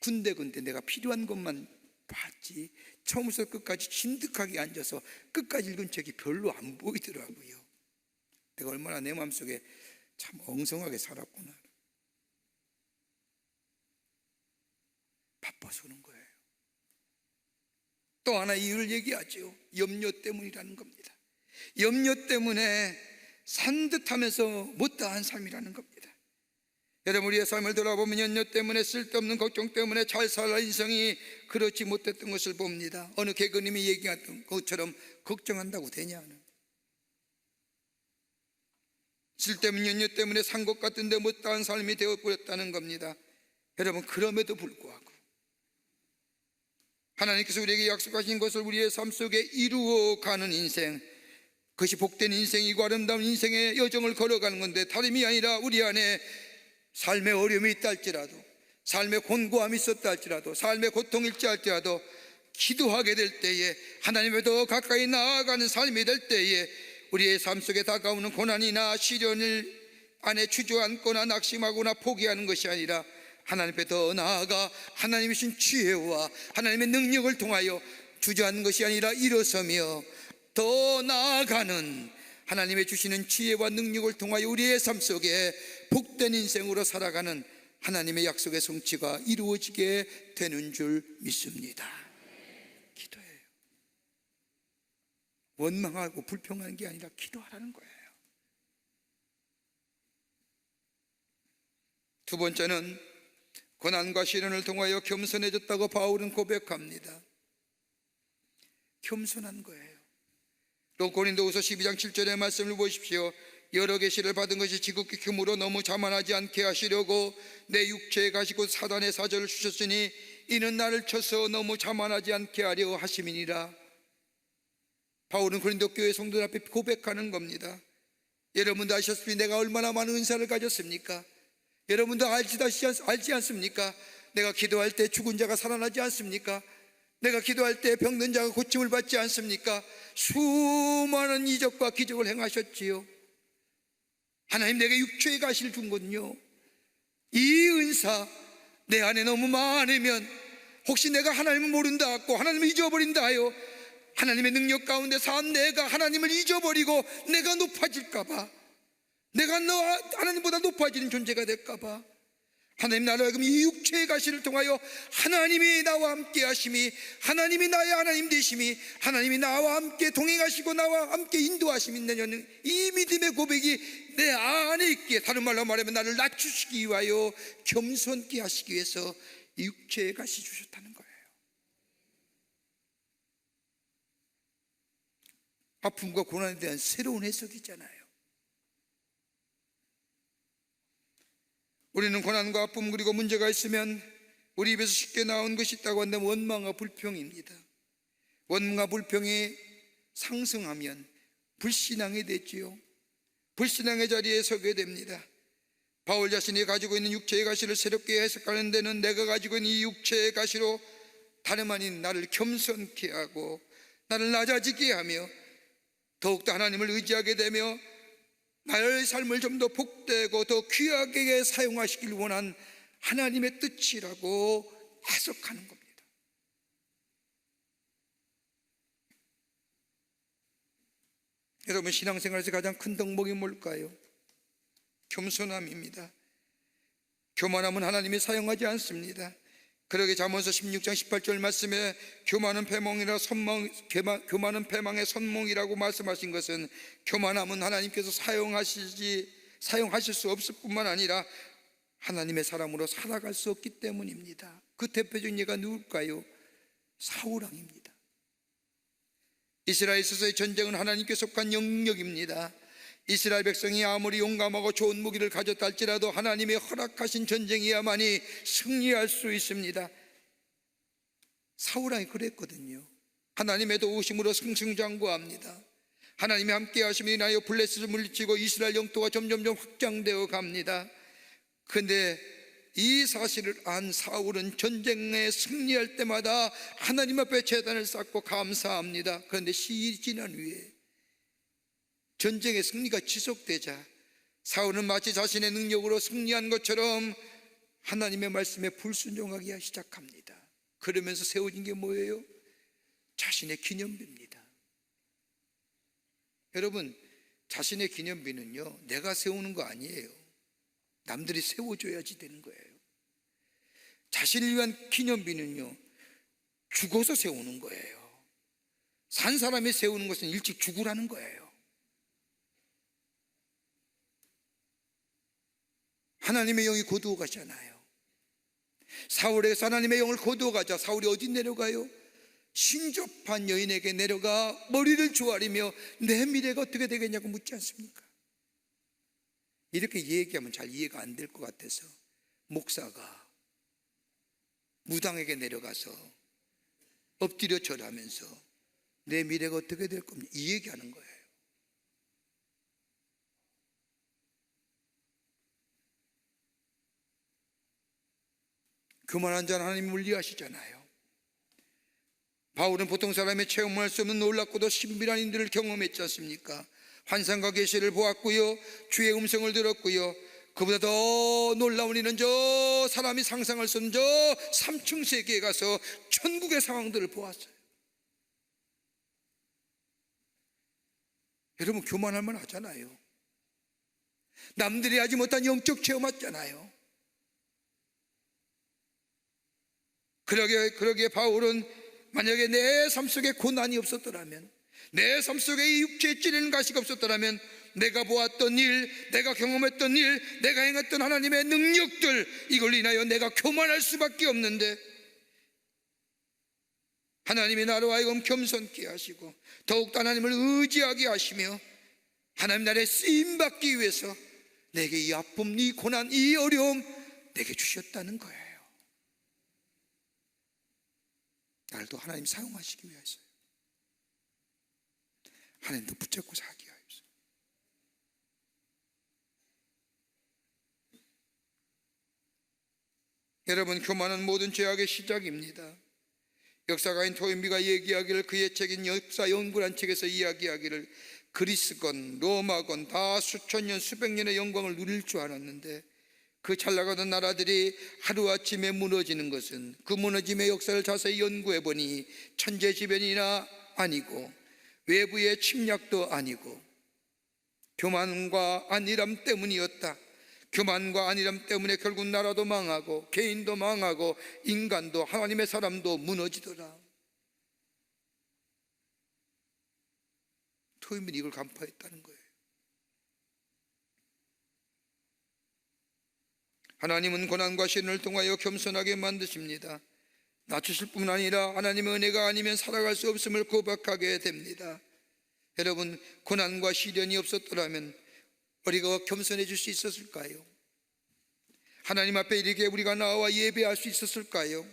군데군데 내가 필요한 것만 봤지 처음부터 끝까지 진득하게 앉아서 끝까지 읽은 책이 별로 안 보이더라고요. 내가 얼마나 내 마음속에 참 엉성하게 살았구나. 바빠서 그런 거예요. 또 하나 이유를 얘기하죠. 염려 때문이라는 겁니다. 염려 때문에 산뜻하면서 못다한 삶이라는 겁니다. 여러분, 우리의 삶을 돌아보면 염려 때문에, 쓸데없는 걱정 때문에 잘 살 인생이 그렇지 못했던 것을 봅니다. 어느 개그님이 얘기했던 것처럼 걱정한다고 되냐는, 쓸데없는 염려 때문에 산 것 같은데 못다한 삶이 되어버렸다는 겁니다. 여러분, 그럼에도 불구하고 하나님께서 우리에게 약속하신 것을 우리의 삶 속에 이루어가는 인생, 그것이 복된 인생이고 아름다운 인생의 여정을 걸어가는 건데, 다름이 아니라 우리 안에 삶의 어려움이 있다 할지라도, 삶의 곤고함이 있었다 할지라도, 삶의 고통이 있지 할지라도 기도하게 될 때에, 하나님에 더 가까이 나아가는 삶이 될 때에 우리의 삶 속에 다가오는 고난이나 시련을 안에 주저앉거나 낙심하거나 포기하는 것이 아니라 하나님 앞에 더 나아가 하나님이 주신 지혜와 하나님의 능력을 통하여 주저앉는 것이 아니라 일어서며 더 나아가는, 하나님의 주시는 지혜와 능력을 통하여 우리의 삶 속에 복된 인생으로 살아가는 하나님의 약속의 성취가 이루어지게 되는 줄 믿습니다. 기도해요. 원망하고 불평하는 게 아니라 기도하라는 거예요. 두 번째는 고난과 시련을 통하여 겸손해졌다고 바울은 고백합니다. 겸손한 거예요. 또 고린도후서 12장 7절의 말씀을 보십시오. 여러 계시를 받은 것이 지극히 크므로 너무 자만하지 않게 하시려고 내 육체에 가시고 사단의 사절을 주셨으니 이는 나를 쳐서 너무 자만하지 않게 하려 하심이니라. 바울은 고린도 교회 성도들 앞에 고백하는 겁니다. 여러분도 아셨으니 내가 얼마나 많은 은사를 가졌습니까? 여러분도 알지 않습니까? 내가 기도할 때 죽은 자가 살아나지 않습니까? 내가 기도할 때 병든 자가 고침을 받지 않습니까? 수많은 이적과 기적을 행하셨지요. 하나님 내게 육체의 가시를 준 건요, 이 은사 내 안에 너무 많으면 혹시 내가 하나님을 모른다 하고 하나님을 잊어버린다 하여 하나님의 능력 가운데 산 내가 하나님을 잊어버리고 내가 높아질까봐, 내가 하나님보다 높아지는 존재가 될까봐, 하나님 나를 하여금 이 육체의 가시를 통하여 하나님이 나와 함께 하심이, 하나님이 나의 하나님 되심이, 하나님이 나와 함께 동행하시고 나와 함께 인도하심이 있느냐는 이 믿음의 고백이 내 안에 있기에, 다른 말로 말하면 나를 낮추시기 위하여 겸손케 하시기 위해서 이 육체의 가시 주셨다는 거예요. 아픔과 고난에 대한 새로운 해석이잖아요. 우리는 고난과 아픔 그리고 문제가 있으면 우리 입에서 쉽게 나온 것이 있다고 한다면 원망과 불평입니다. 원망과 불평이 상승하면 불신앙이 되지요. 불신앙의 자리에 서게 됩니다. 바울 자신이 가지고 있는 육체의 가시를 새롭게 해석하는 데는 내가 가지고 있는 이 육체의 가시로 다름 아닌 나를 겸손케 하고 나를 낮아지게 하며 더욱더 하나님을 의지하게 되며 나의 삶을 좀 더 복되고 더 귀하게 사용하시길 원한 하나님의 뜻이라고 해석하는 겁니다. 여러분, 신앙생활에서 가장 큰 덕목이 뭘까요? 겸손함입니다. 교만함은 하나님이 사용하지 않습니다. 그러게 잠언서 16장 18절 말씀에 교만은 교만은 패망의 선몽이라고 말씀하신 것은, 교만함은 하나님께서 사용하실 수 없을 뿐만 아니라 하나님의 사람으로 살아갈 수 없기 때문입니다. 그 대표적인 예가 누굴까요? 사울왕입니다. 이스라엘 있어서의 전쟁은 하나님께 속한 영역입니다. 이스라엘 백성이 아무리 용감하고 좋은 무기를 가졌다 할지라도 하나님의 허락하신 전쟁이야만이 승리할 수 있습니다. 사울왕이 그랬거든요. 하나님의 도우심으로 승승장구합니다. 하나님이 함께 하심이 인하여 블레셋을 물리치고 이스라엘 영토가 점점점 확장되어 갑니다. 그런데 이 사실을 안 사울은 전쟁에 승리할 제때마다 하나님 앞에 제단을 쌓고 감사합니다. 그런데 시일이 지난 후에 전쟁의 승리가 지속되자 사울은 마치 자신의 능력으로 승리한 것처럼 하나님의 말씀에 불순종하기 시작합니다. 그러면서 세워진 게 뭐예요? 자신의 기념비입니다. 여러분, 자신의 기념비는요, 내가 세우는 거 아니에요. 남들이 세워줘야지 되는 거예요. 자신을 위한 기념비는요, 죽어서 세우는 거예요. 산 사람이 세우는 것은 일찍 죽으라는 거예요. 하나님의 영이 거두어 가잖아요. 사울에게서 하나님의 영을 거두어 가자. 사울이 어디 내려가요? 신접한 여인에게 내려가 머리를 조아리며 내 미래가 어떻게 되겠냐고 묻지 않습니까? 이렇게 얘기하면 잘 이해가 안 될 것 같아서 목사가 무당에게 내려가서 엎드려 절하면서 내 미래가 어떻게 될 겁니까? 이 얘기하는 거예요. 교만한 자는 하나님이 물리하시잖아요. 바울은 보통 사람의 체험할 수 없는 놀랍고도 신비한 일들을 경험했지 않습니까? 환상과 계시를 보았고요, 주의 음성을 들었고요, 그보다 더 놀라운 일은 저 사람이 상상할 수 없는 저 3층 세계에 가서 천국의 상황들을 보았어요. 여러분, 교만할 만 하잖아요. 남들이 하지 못한 영적 체험 왔잖아요. 그러기에 바울은 만약에 내 삶 속에 고난이 없었더라면, 내 삶 속에 이 육체에 찌르는 가시가 없었더라면, 내가 보았던 일, 내가 경험했던 일, 내가 행했던 하나님의 능력들, 이걸 인하여 내가 교만할 수밖에 없는데, 하나님이 나로 하여금 겸손케 하시고 더욱더 하나님을 의지하게 하시며 하나님 나라에 쓰임받기 위해서 내게 이 아픔, 이 고난, 이 어려움 내게 주셨다는 거예요. 나를 또 하나님 사용하시기 위해서요. 하나님도 붙잡고 살기 위해서. 여러분, 교만은 모든 죄악의 시작입니다. 역사가인 토인비가 얘기하기를, 그의 책인 역사 연구란 책에서 이야기하기를, 그리스건 로마건 다 수천 년 수백 년의 영광을 누릴 줄 알았는데 그 잘 나가던 나라들이 하루아침에 무너지는 것은 그 무너짐의 역사를 자세히 연구해 보니 천재지변이나 아니고 외부의 침략도 아니고 교만과 안일함 때문이었다. 교만과 안일함 때문에 결국 나라도 망하고 개인도 망하고 인간도 하나님의 사람도 무너지더라. 토인빈이 이걸 간파했다는 거예요. 하나님은 고난과 시련을 통하여 겸손하게 만드십니다. 낮추실 뿐 아니라 하나님의 은혜가 아니면 살아갈 수 없음을 고백하게 됩니다. 여러분, 고난과 시련이 없었더라면 우리가 겸손해질 수 있었을까요? 하나님 앞에 이렇게 우리가 나와 예배할 수 있었을까요?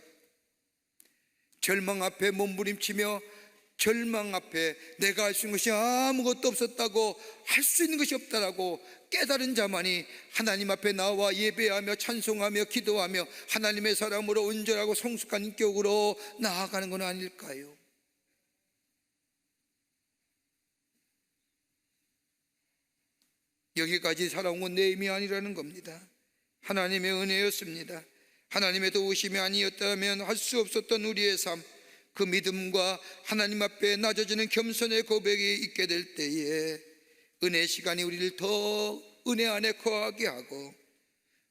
절망 앞에 몸부림치며 절망 앞에 내가 할 수 있는 것이 아무것도 없었다고, 할 수 있는 것이 없다라고 깨달은 자만이 하나님 앞에 나와 예배하며 찬송하며 기도하며 하나님의 사람으로 온전하고 성숙한 인격으로 나아가는 건 아닐까요? 여기까지 살아온 건 내 힘이 아니라는 겁니다. 하나님의 은혜였습니다. 하나님의 도우심이 아니었다면 할 수 없었던 우리의 삶, 그 믿음과 하나님 앞에 낮아지는 겸손의 고백이 있게 될 때에 은혜의 시간이 우리를 더 은혜 안에 거하게 하고,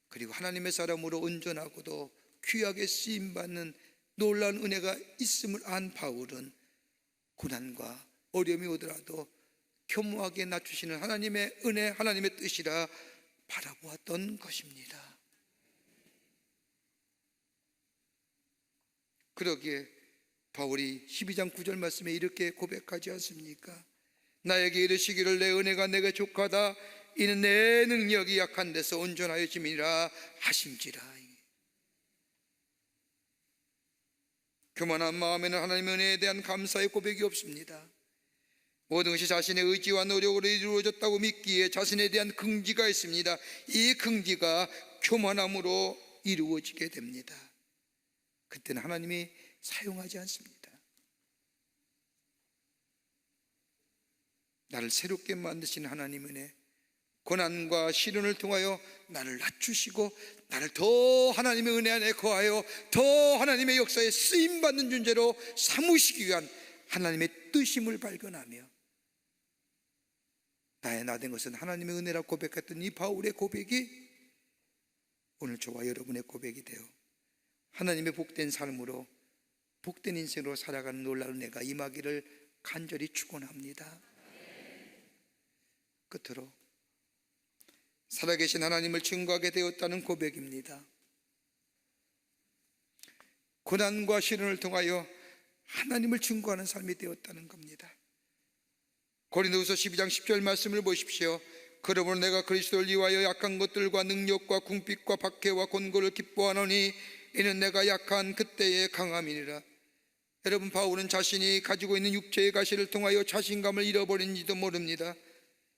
그리고 하나님의 사람으로 온전하고도 귀하게 쓰임받는 놀라운 은혜가 있음을 안 바울은 고난과 어려움이 오더라도 겸허하게 낮추시는 하나님의 은혜, 하나님의 뜻이라 바라보았던 것입니다. 그러기에 바울이 12장 9절 말씀에 이렇게 고백하지 않습니까? 나에게 이르시기를 내 은혜가 내게 족하다, 이는 내 능력이 약한 데서 온전하여 짐이라 하심지라. 교만한 마음에는 하나님의 은혜에 대한 감사의 고백이 없습니다. 모든 것이 자신의 의지와 노력으로 이루어졌다고 믿기에 자신에 대한 긍지가 있습니다. 이 긍지가 교만함으로 이루어지게 됩니다. 그때는 하나님이 사용하지 않습니다. 나를 새롭게 만드신 하나님 은혜, 고난과 시련을 통하여 나를 낮추시고 나를 더 하나님의 은혜 안에 거하여 더 하나님의 역사에 쓰임받는 존재로 삼으시기 위한 하나님의 뜻임을 발견하며, 나의 나된 것은 하나님의 은혜라 고백했던 이 바울의 고백이 오늘 저와 여러분의 고백이 되어 하나님의 복된 삶으로, 복된 인생으로 살아가는 놀라운 은혜가 임하기를 간절히 축원합니다. 끝으로 살아계신 하나님을 증거하게 되었다는 고백입니다. 고난과 시련을 통하여 하나님을 증거하는 삶이 되었다는 겁니다. 고린도후서 12장 10절 말씀을 보십시오. 그러므로 내가 그리스도를 위하여 약한 것들과 능력과 궁핍과 박해와 곤고를 기뻐하노니 이는 내가 약한 그때의 강함이니라. 여러분, 바울은 자신이 가지고 있는 육체의 가시를 통하여 자신감을 잃어버린지도 모릅니다.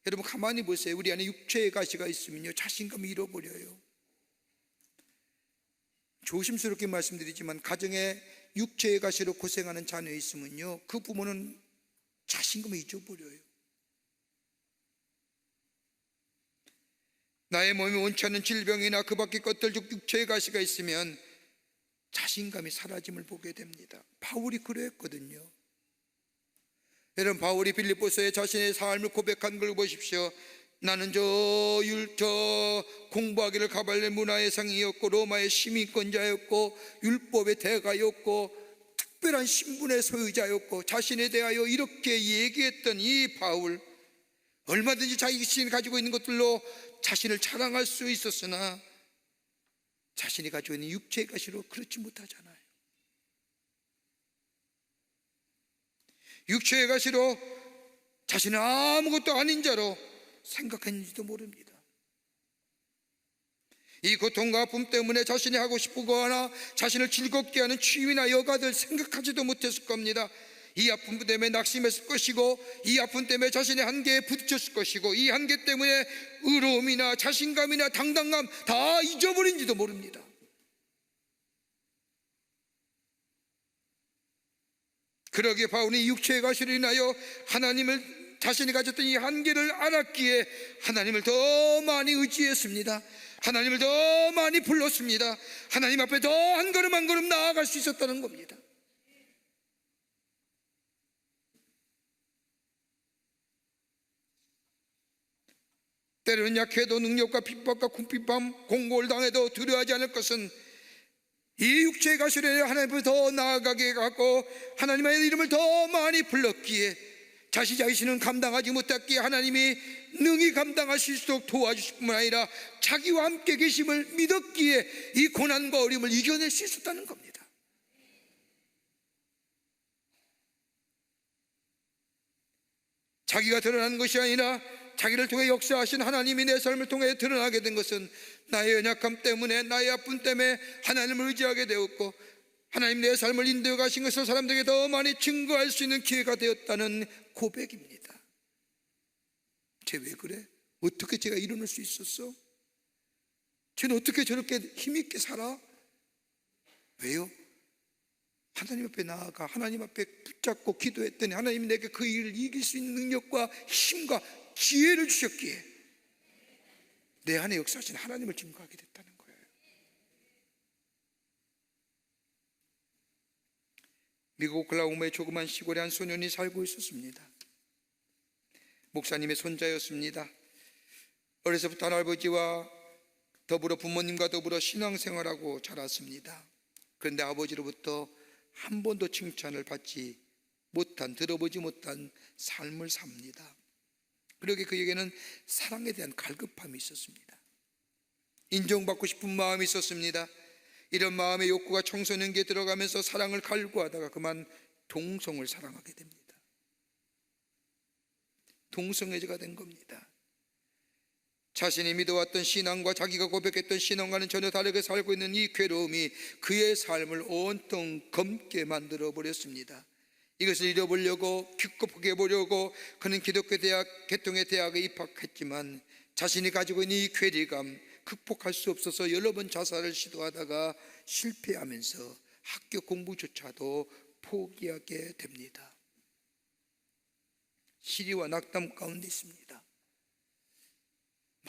여러분, 가만히 보세요. 우리 안에 육체의 가시가 있으면요, 자신감을 잃어버려요. 조심스럽게 말씀드리지만 가정에 육체의 가시로 고생하는 자녀 있으면요, 그 부모는 자신감을 잊어버려요. 나의 몸이 원치 않는 질병이나 그 밖의 것들, 즉 육체의 가시가 있으면 자신감이 사라짐을 보게 됩니다. 바울이 그랬거든요. 여러분, 바울이 빌립보서에 자신의 삶을 고백한 걸 보십시오. 나는 저 공부하기를 가발의 문화의 상이었고 로마의 시민권자였고 율법의 대가였고 특별한 신분의 소유자였고, 자신에 대하여 이렇게 얘기했던 이 바울, 얼마든지 자기 자신이 가지고 있는 것들로 자신을 자랑할 수 있었으나 자신이 가지고 있는 육체의 가시로 그렇지 못하잖아요. 육체의 가시로 자신은 아무것도 아닌 자로 생각했는지도 모릅니다. 이 고통과 아픔 때문에 자신이 하고 싶거나 자신을 즐겁게 하는 취미나 여가들 생각하지도 못했을 겁니다. 이 아픔 때문에 낙심했을 것이고, 이 아픔 때문에 자신의 한계에 부딪혔을 것이고, 이 한계 때문에 의로움이나 자신감이나 당당감 다 잊어버린지도 모릅니다. 그러기에 바울이 육체의 가시로 인하여 하나님을, 자신이 가졌던 이 한계를 알았기에 하나님을 더 많이 의지했습니다. 하나님을 더 많이 불렀습니다. 하나님 앞에 더 한 걸음 한 걸음 나아갈 수 있었다는 겁니다. 때로는 약해도 능력과 핍박과 궁핍함, 공고를 당해도 두려워하지 않을 것은 이 육체의 가시로 하나님 앞에 더 나아가게 하고 하나님의 이름을 더 많이 불렀기에, 자신 자신은 감당하지 못했기에 하나님이 능히 감당하실 수 있도록 도와주실 뿐만 아니라 자기와 함께 계심을 믿었기에 이 고난과 어려움을 이겨낼 수 있었다는 겁니다. 자기가 드러나는 것이 아니라 자기를 통해 역사하신 하나님이 내 삶을 통해 드러나게 된 것은 나의 연약함 때문에, 나의 아픔 때문에 하나님을 의지하게 되었고, 하나님 내 삶을 인도해 가신 것을 사람들에게 더 많이 증거할 수 있는 기회가 되었다는 고백입니다. 쟤 왜 그래? 어떻게 제가 일어날 수 있었어? 쟤는 어떻게 저렇게 힘있게 살아? 왜요? 하나님 앞에 나아가 하나님 앞에 붙잡고 기도했더니 하나님이 내게 그 일을 이길 수 있는 능력과 힘과 기회를 주셨기에 내 안에 역사하신 하나님을 증거하게 됐다는 거예요. 미국 오클라호마의 조그만 시골에 한 소년이 살고 있었습니다. 목사님의 손자였습니다. 어려서부터 할아버지와 더불어 부모님과 더불어 신앙생활하고 자랐습니다. 그런데 아버지로부터 한 번도 칭찬을 받지 못한, 들어보지 못한 삶을 삽니다. 그러기에 그에게는 사랑에 대한 갈급함이 있었습니다. 인정받고 싶은 마음이 있었습니다. 이런 마음의 욕구가 청소년기에 들어가면서 사랑을 갈구하다가 그만 동성을 사랑하게 됩니다. 동성애자가 된 겁니다. 자신이 믿어왔던 신앙과 자기가 고백했던 신앙과는 전혀 다르게 살고 있는 이 괴로움이 그의 삶을 온통 검게 만들어 버렸습니다. 이것을 잃어보려고, 극복해 보려고 그는 기독교 대학, 개통의 대학에 입학했지만 자신이 가지고 있는 이 괴리감 극복할 수 없어서 여러 번 자살을 시도하다가 실패하면서 학교 공부조차도 포기하게 됩니다. 시리와 낙담 가운데 있습니다.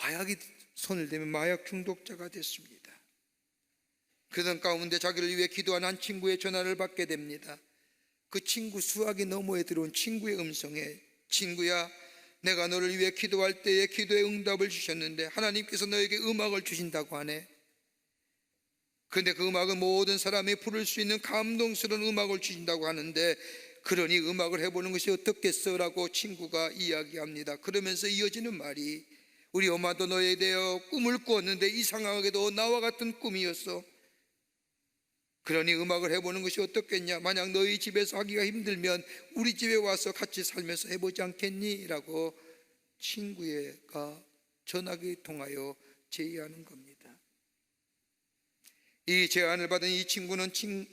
마약이 손을 대면 마약 중독자가 됐습니다. 그러던 가운데 자기를 위해 기도한 한 친구의 전화를 받게 됩니다. 그 친구 수화기 너머에 들어온 친구의 음성에, 친구야, 내가 너를 위해 기도할 때에 기도의 응답을 주셨는데 하나님께서 너에게 음악을 주신다고 하네. 근데 그 음악은 모든 사람이 부를 수 있는 감동스러운 음악을 주신다고 하는데, 그러니 음악을 해보는 것이 어떻겠어? 라고 친구가 이야기합니다. 그러면서 이어지는 말이, 우리 엄마도 너에 대해 꿈을 꾸었는데 이상하게도 나와 같은 꿈이었어. 그러니 음악을 해보는 것이 어떻겠냐? 만약 너희 집에서 하기가 힘들면 우리 집에 와서 같이 살면서 해보지 않겠니? 라고 친구가 전화기 통하여 제의하는 겁니다. 이 제안을 받은 이 친구는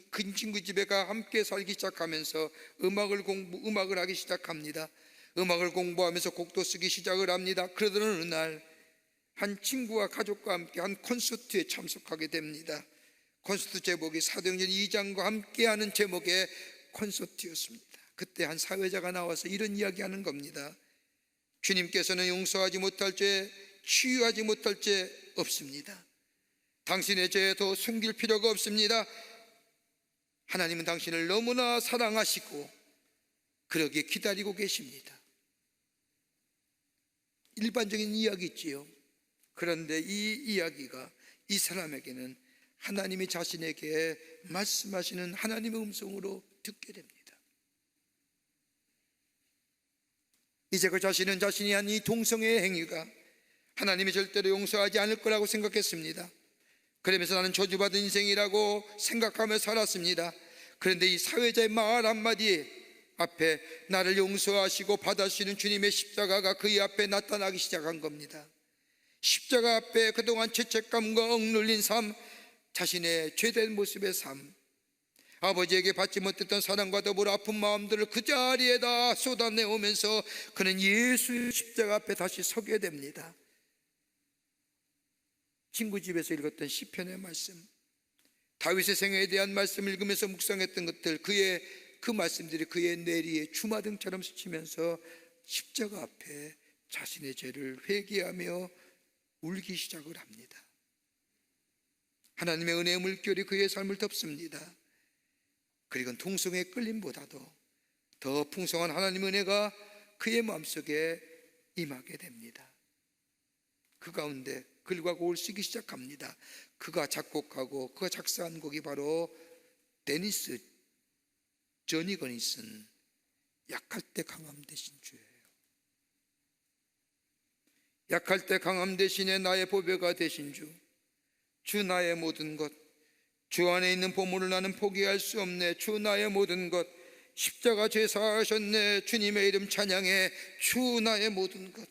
그 친구 집에 가 함께 살기 시작하면서 음악을 하기 시작합니다. 음악을 공부하면서 곡도 쓰기 시작을 합니다. 그러던 어느 날 한 친구와 가족과 함께 한 콘서트에 참석하게 됩니다. 콘서트 제목이 사도행전 2장과 함께하는 제목의 콘서트였습니다. 그때 한 사회자가 나와서 이런 이야기하는 겁니다. 주님께서는 용서하지 못할 죄, 치유하지 못할 죄 없습니다. 당신의 죄에 더 숨길 필요가 없습니다. 하나님은 당신을 너무나 사랑하시고 그러기에 기다리고 계십니다. 일반적인 이야기지요. 그런데 이 이야기가 이 사람에게는 하나님이 자신에게 말씀하시는 하나님의 음성으로 듣게 됩니다. 이제 그 자신은 자신이 한 이 동성애의 행위가 하나님이 절대로 용서하지 않을 거라고 생각했습니다. 그러면서 나는 저주받은 인생이라고 생각하며 살았습니다. 그런데 이 사회자의 말 한마디 앞에 나를 용서하시고 받아주시는 주님의 십자가가 그의 앞에 나타나기 시작한 겁니다. 십자가 앞에 그동안 죄책감과 억눌린 삶, 자신의 죄된 모습의 삶, 아버지에게 받지 못했던 사랑과 더불어 아픈 마음들을 그 자리에다 쏟아내오면서 그는 예수의 십자가 앞에 다시 서게 됩니다. 친구 집에서 읽었던 시편의 말씀, 다윗의 생애에 대한 말씀을 읽으면서 묵상했던 것들, 그 말씀들이 그의 뇌리에 주마등처럼 스치면서 십자가 앞에 자신의 죄를 회개하며 울기 시작을 합니다. 하나님의 은혜의 물결이 그의 삶을 덮습니다. 그리고 동성애의 끌림보다도 더 풍성한 하나님의 은혜가 그의 마음속에 임하게 됩니다. 그 가운데 글과 곡을 쓰기 시작합니다. 그가 작곡하고 그가 작사한 곡이 바로 데니스 저니건이 쓴 약할 때 강함 되신 주예요. 약할 때 강함 대신에 나의 보배가 되신 주, 주 나의 모든 것, 주 안에 있는 보물을 나는 포기할 수 없네. 주 나의 모든 것, 십자가 제사하셨네. 주님의 이름 찬양해. 주 나의 모든 것,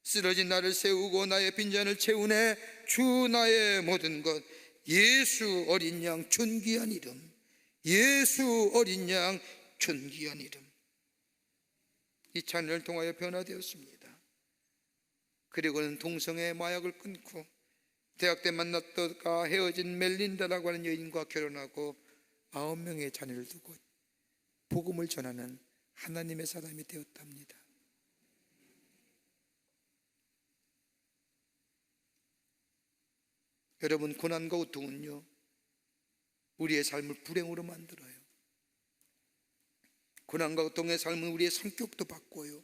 쓰러진 나를 세우고 나의 빈잔을 채우네. 주 나의 모든 것, 예수 어린 양 존귀한 이름, 예수 어린 양 존귀한 이름. 이 찬양을 통하여 변화되었습니다. 그리고는 동성애 마약을 끊고 대학 때 만났다가 헤어진 멜린다라고 하는 여인과 결혼하고 9명의 자녀를 두고 복음을 전하는 하나님의 사람이 되었답니다. 여러분, 고난과 고통은요 우리의 삶을 불행으로 만들어요. 고난과 고통의 삶은 우리의 성격도 바꿔요.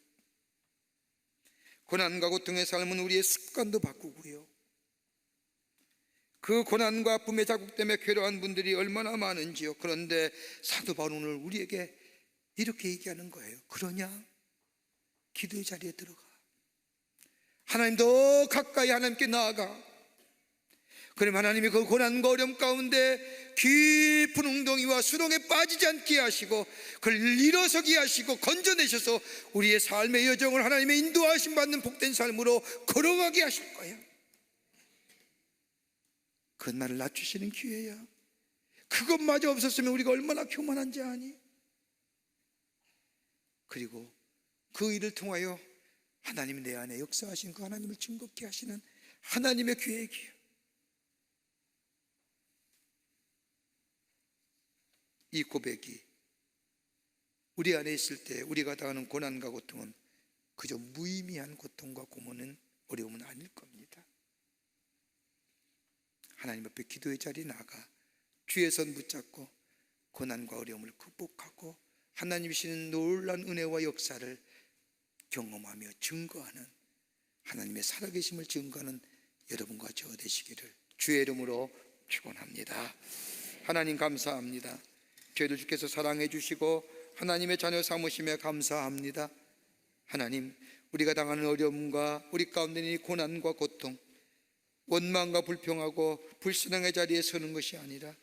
고난과 고통의 삶은 우리의 습관도 바꾸고요. 그 고난과 아픔의 자국 때문에 괴로워한 분들이 얼마나 많은지요. 그런데 사도 바울은 오늘 우리에게 이렇게 얘기하는 거예요. 그러냐? 기도의 자리에 들어가. 하나님 더 가까이 하나님께 나아가. 그럼 하나님이 그 고난과 어려움 가운데 깊은 웅덩이와 수렁에 빠지지 않게 하시고 그를 일어서게 하시고 건져내셔서 우리의 삶의 여정을 하나님의 인도하심 받는 복된 삶으로 걸어가게 하실 거예요. 그건 나를 낮추시는 기회야. 그것마저 없었으면 우리가 얼마나 교만한지 아니? 그리고 그 일을 통하여 하나님이 내 안에 역사하신 그 하나님을 증거케 하시는 하나님의 계획이에요. 이 고백이 우리 안에 있을 때 우리가 당하는 고난과 고통은 그저 무의미한 고통과 고문은 어려움은 아닐 겁니다. 하나님 앞에 기도의 자리에 나가 주의 손 붙잡고 고난과 어려움을 극복하고 하나님이 주시는 놀라운 은혜와 역사를 경험하며 증거하는, 하나님의 살아계심을 증거하는 여러분과 저 되시기를 주의 이름으로 축원합니다. 하나님 감사합니다. 저희들 주께서 사랑해 주시고 하나님의 자녀 삼으심에 감사합니다. 하나님, 우리가 당하는 어려움과 우리 가운데 있는 이 고난과 고통, 원망과 불평하고 불신앙의 자리에 서는 것이 아니라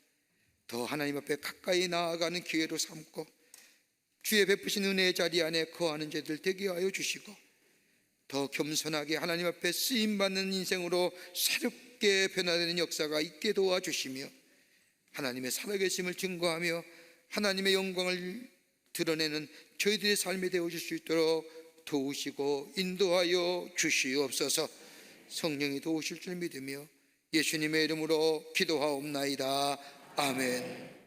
더 하나님 앞에 가까이 나아가는 기회로 삼고 주의 베푸신 은혜의 자리 안에 거하는 자들 되게 하여 주시고 더 겸손하게 하나님 앞에 쓰임받는 인생으로 새롭게 변화되는 역사가 있게 도와주시며 하나님의 살아계심을 증거하며 하나님의 영광을 드러내는 저희들의 삶이 되어줄 수 있도록 도우시고 인도하여 주시옵소서. 성령이 도우실 줄 믿으며 예수님의 이름으로 기도하옵나이다. 아멘.